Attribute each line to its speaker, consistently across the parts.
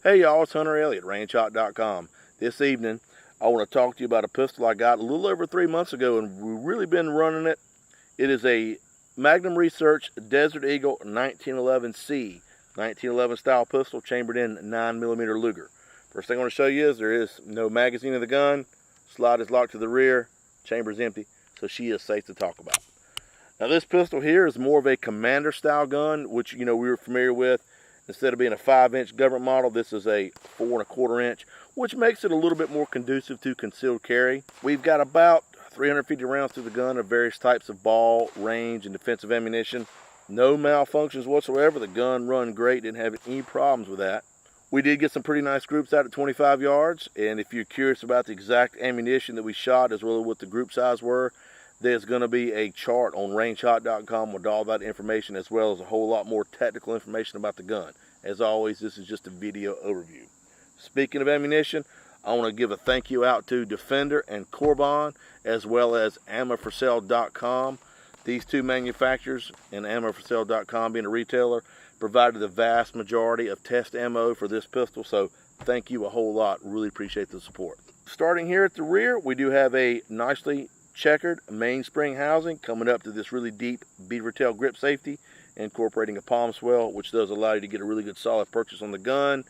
Speaker 1: Hey y'all, it's Hunter Elliott, rangehot.com. This evening, I want to talk to you about a pistol I got a little over 3 months ago, and we've really been running it. It is a Magnum Research Desert Eagle 1911C, 1911 style pistol, chambered in 9mm Luger. First thing I want to show you is there is no magazine in the gun. Slide is locked to the rear, chamber is empty, so she is safe to talk about. Now this pistol here is more of a commander style gun, which we were familiar with. Instead of being a 5-inch government model, this is a 4 1/4 inch, which makes it a little bit more conducive to concealed carry. We've got about 350 rounds through the gun of various types of ball, range, and defensive ammunition. No malfunctions whatsoever. The gun run great, didn't have any problems with that. We did get some pretty nice groups out at 25 yards, and if you're curious about the exact ammunition that we shot as well as what the group size were, there's going to be a chart on rangehot.com with all that information, as well as a whole lot more technical information about the gun. As always, this is just a video overview. Speaking of ammunition, I want to give a thank you out to Defender and Corbon, as well as ammoforsale.com. These two manufacturers, and ammoforsale.com being a retailer, provided the vast majority of test ammo for this pistol, so thank you a whole lot. Really appreciate the support. Starting here at the rear, we do have a nicely checkered mainspring housing coming up to this really deep beaver tail grip safety, incorporating a palm swell, which does allow you to get a really good solid purchase on the gun,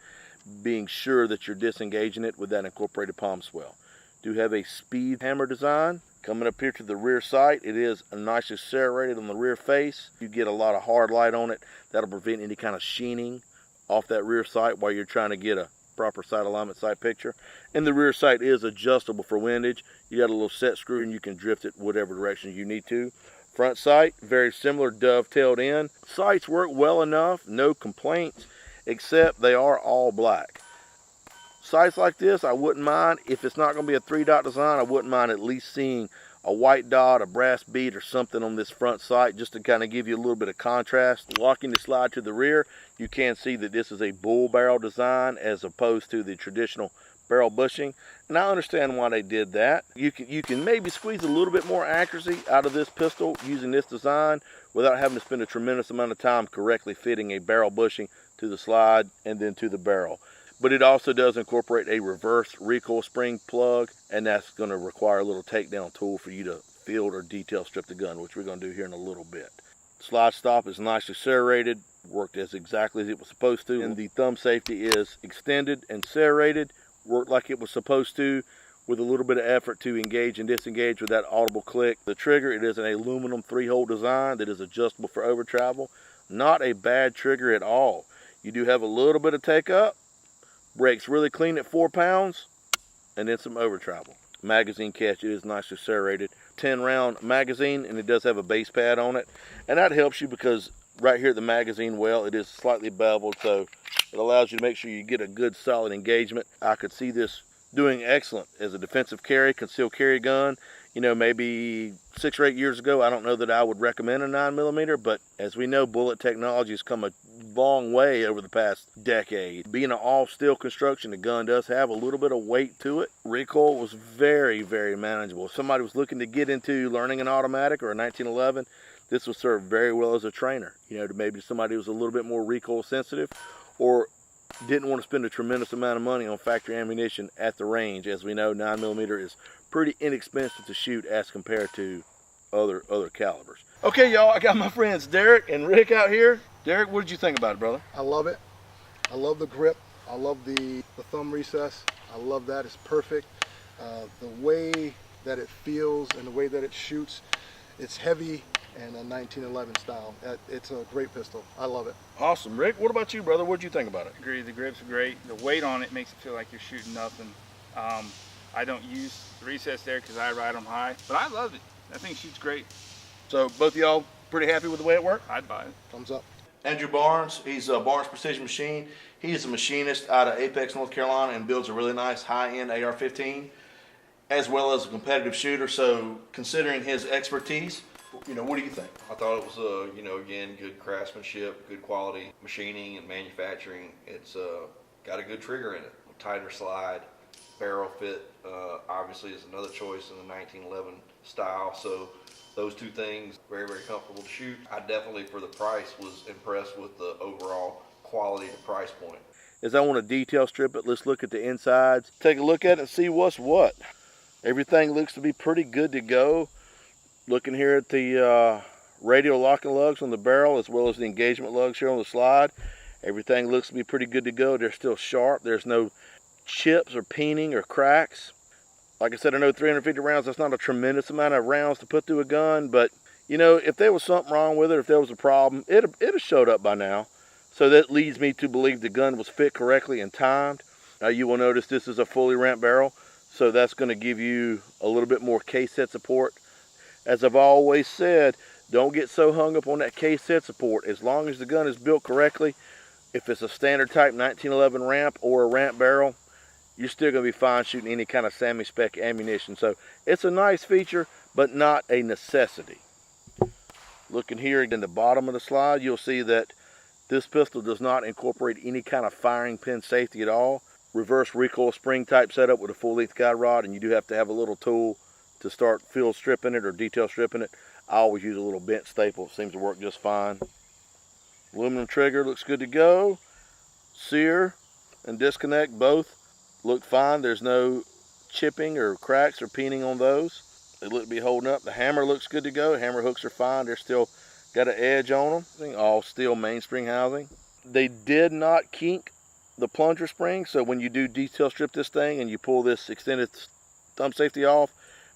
Speaker 1: being sure that you're disengaging it with that incorporated palm swell. Do have a speed hammer design coming up here to the rear sight. It is nicely serrated on the rear face. You get a lot of hard light on it. That'll prevent any kind of sheening off that rear sight while you're trying to get a proper sight alignment sight picture. And the rear sight is adjustable for windage. You got a little set screw and you can drift it whatever direction you need to. Front sight, very similar, dovetailed in. Sights work well enough, no complaints, except they are all black. Sights like this, I wouldn't mind. If it's not going to be a 3-dot design, I wouldn't mind at least seeing a white dot, a brass bead, or something on this front sight, just to kind of give you a little bit of contrast. Locking the slide to the rear, you can see that this is a bull barrel design as opposed to the traditional barrel bushing, and I understand why they did that. You can maybe squeeze a little bit more accuracy out of this pistol using this design without having to spend a tremendous amount of time correctly fitting a barrel bushing to the slide and then to the barrel. But it also does incorporate a reverse recoil spring plug, and that's going to require a little takedown tool for you to field or detail strip the gun, which we're going to do here in a little bit. Slide stop is nicely serrated, worked as exactly as it was supposed to, and the thumb safety is extended and serrated, worked like it was supposed to, with a little bit of effort to engage and disengage with that audible click. The trigger, it is an aluminum 3-hole design that is adjustable for over travel. Not a bad trigger at all. You do have a little bit of take up. Brakes really clean at 4 pounds, and then some over travel. Magazine catch, it is nicely serrated. 10-round magazine, and it does have a base pad on it. And that helps you because right here at the magazine well, it is slightly beveled, so it allows you to make sure you get a good solid engagement. I could see this doing excellent as a defensive carry, concealed carry gun. Maybe 6 or 8 years ago, I don't know that I would recommend a 9mm, but as we know, bullet technology has come a long way over the past decade. Being an all-steel construction, the gun does have a little bit of weight to it. Recoil was very, very manageable. If somebody was looking to get into learning an automatic or a 1911, this would serve very well as a trainer. To maybe somebody who was a little bit more recoil sensitive or didn't want to spend a tremendous amount of money on factory ammunition at the range. As we know, 9mm is pretty inexpensive to shoot as compared to other calibers. Okay, y'all, I got my friends Derek and Rick out here. Derek, what did you think about it, brother?
Speaker 2: I love it. I love the grip. I love the thumb recess. I love that. It's perfect. The way that it feels and the way that it shoots, it's heavy and a 1911 style. It's a great pistol. I love it.
Speaker 1: Awesome. Rick, what about you, brother? What did you think about it?
Speaker 3: Agree, the grips are great. The weight on it makes it feel like you're shooting nothing. I don't use the recess there because I ride them high, but I love it. That thing shoots great.
Speaker 1: So both of y'all pretty happy with the way it worked?
Speaker 3: I'd buy it.
Speaker 2: Thumbs up.
Speaker 1: Andrew Barnes, he's Barnes Precision Machine. He is a machinist out of Apex, North Carolina, and builds a really nice high-end AR-15, as well as a competitive shooter. So considering his expertise, what do you think?
Speaker 4: I thought it was, again, good craftsmanship, good quality machining and manufacturing. It's got a good trigger in it, a tighter slide, barrel fit. Obviously, is another choice in the 1911 style. So those two things, very, very comfortable to shoot. I definitely, for the price, was impressed with the overall quality to price point.
Speaker 1: is I want to detail strip it. Let's look at the insides. Take a look at it and see what's what. Everything looks to be pretty good to go. Looking here at the radial locking lugs on the barrel as well as the engagement lugs here on the slide. Everything looks to be pretty good to go. They're still sharp. There's no chips or peening or cracks. Like I said, I know 350 rounds, that's not a tremendous amount of rounds to put through a gun, but you know, if there was something wrong with it, if there was a problem, it'd have showed up by now. So that leads me to believe the gun was fit correctly and timed. Now you will notice this is a fully ramped barrel, so that's going to give you a little bit more case head support. As I've always said, don't get so hung up on that case head support. As long as the gun is built correctly, if it's a standard type 1911 ramp or a ramp barrel, you're still going to be fine shooting any kind of semi-spec ammunition. So it's a nice feature, but not a necessity. Looking here in the bottom of the slide, you'll see that this pistol does not incorporate any kind of firing pin safety at all. Reverse recoil spring type setup with a full length guide rod, and you do have to have a little tool to start field stripping it or detail stripping it. I always use a little bent staple. It seems to work just fine. Aluminum trigger looks good to go. Sear and disconnect both look fine. There's no chipping or cracks or peening on those. They look to be holding up. The hammer looks good to go. Hammer hooks are fine. They're still got an edge on them. All steel mainspring housing. They did not kink the plunger spring, so when you do detail strip this thing and you pull this extended thumb safety off,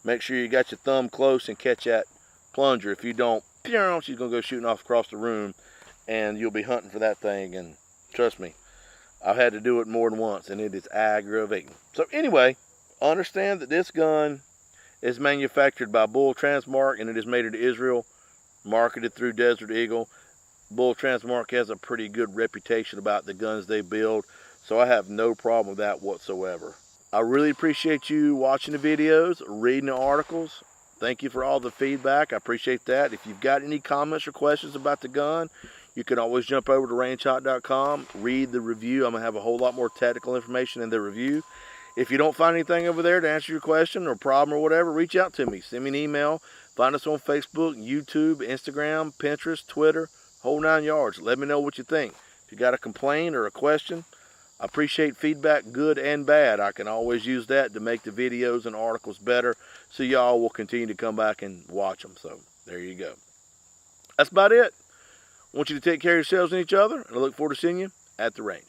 Speaker 1: make sure you got your thumb close and catch that plunger. If you don't, she's going to go shooting off across the room, and you'll be hunting for that thing. And trust me, I've had to do it more than once, and it is aggravating. So anyway, understand that this gun is manufactured by Bull Transmark, and it is made in Israel, marketed through Desert Eagle. Bull Transmark has a pretty good reputation about the guns they build, so I have no problem with that whatsoever. I really appreciate you watching the videos, reading the articles. Thank you for all the feedback. I appreciate that. If you've got any comments or questions about the gun, you can always jump over to rangehot.com, read the review. I'm going to have a whole lot more technical information in the review. If you don't find anything over there to answer your question or problem or whatever, reach out to me. Send me an email. Find us on Facebook, YouTube, Instagram, Pinterest, Twitter, whole 9 yards. Let me know what you think. If you got a complaint or a question, I appreciate feedback, good and bad. I can always use that to make the videos and articles better, so y'all will continue to come back and watch them. So there you go. That's about it. I want you to take care of yourselves and each other, and I look forward to seeing you at the range.